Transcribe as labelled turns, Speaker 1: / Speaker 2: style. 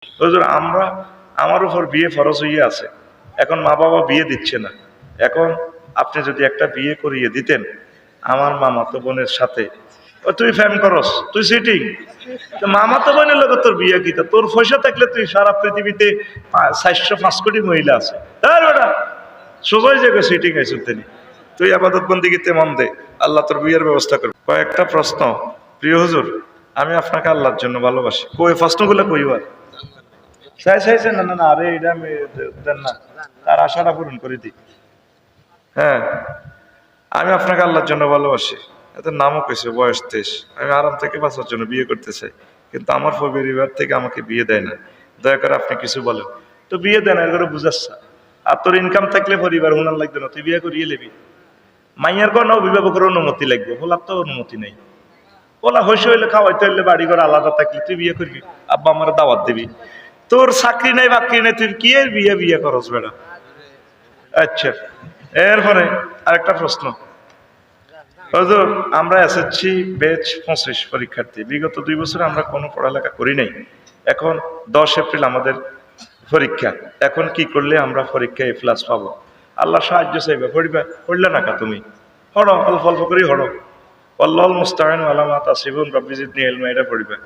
Speaker 1: হুজুর আমার উপর বিয়ে ফরজ হইয়া আছে, এখন মা বাবা বিয়ে দিচ্ছে না, এখন আপনি যদি একটা বিয়ে করিয়ে দিতেন আমার মামাতো বোনের সাথে। ও তুই ফ্যান করস, তুই সিটিং, মামাতো বোনের লোক তোর বিয়ে কিতা, তোর পয়সা থাকলে তুই সারা পৃথিবীতে 405 কোটি মহিলা আছে, তার বেটা সোজাই জায়গায় সিটিং আইস তিনি, তুই আবাদত বন্দিগিতে মন দে, আল্লাহ তোর বিয়ের ব্যবস্থা করবে। কয়েকটা প্রশ্ন। প্রিয় হুজুর, আমি আপনাকে আল্লাহর জন্য ভালোবাসি। কই প্রশ্নগুলো কইবার চাইছে না? না না, আরে এটা আমি দেন না, তার আশাটা পূরণ করে দিই। হ্যাঁ, আমি আপনাকে আল্লাহর জন্য ভালোবাসি। এদের নামও কেছে বয়স 23। আমি আরাম থেকে বাঁচার জন্য বিয়ে করতে চাই, কিন্তু আমার পরিবার থেকে আমাকে বিয়ে দেয় না। দয়া করে আপনি কিছু বলেন। তো বিয়ে দেয় না এগুলো বুঝাচ্ছা, আর তোর ইনকাম থাকলে পরিবার হুনার লাগবে না, তুই বিয়ে করিয়ে নেবি। মাইয়ার কোনো অভিভাবকের অনুমতি লাগবে, হোলার তো অনুমতি নেই। ওলা হইসে হইলে খাওয়াইতে হইলে বাড়ি ঘর আলাদা থাকলে তুই বিয়ে করবি, আব্বা আমার দাওয়াত দিবি। তোর চাকরি নাই বাকরি নাই, তুই কি এর বিয়ে বিয়ে করস বেড়া? আচ্ছা, এরপরে আরেকটা প্রশ্ন। হুজুর, আমরা এসএসসি ব্যাচ 25 পরীক্ষার্থী, বিগত 2 বছর আমরা কোনো পড়ালেখা করি নাই। এখন 10 এপ্রিল আমাদের পরীক্ষা, এখন কি করলে আমরা পরীক্ষায় A+ পাবো? আল্লাহ সাহায্য চাইবে। পড়লে না কা তুমি হড়ো, অল্প অল্প করে হড়ো। আল্লাহুল মুস্তাআন আলা মা তাসিফুন, রব্বি জিদনি ইলমা, এটা পড়বে।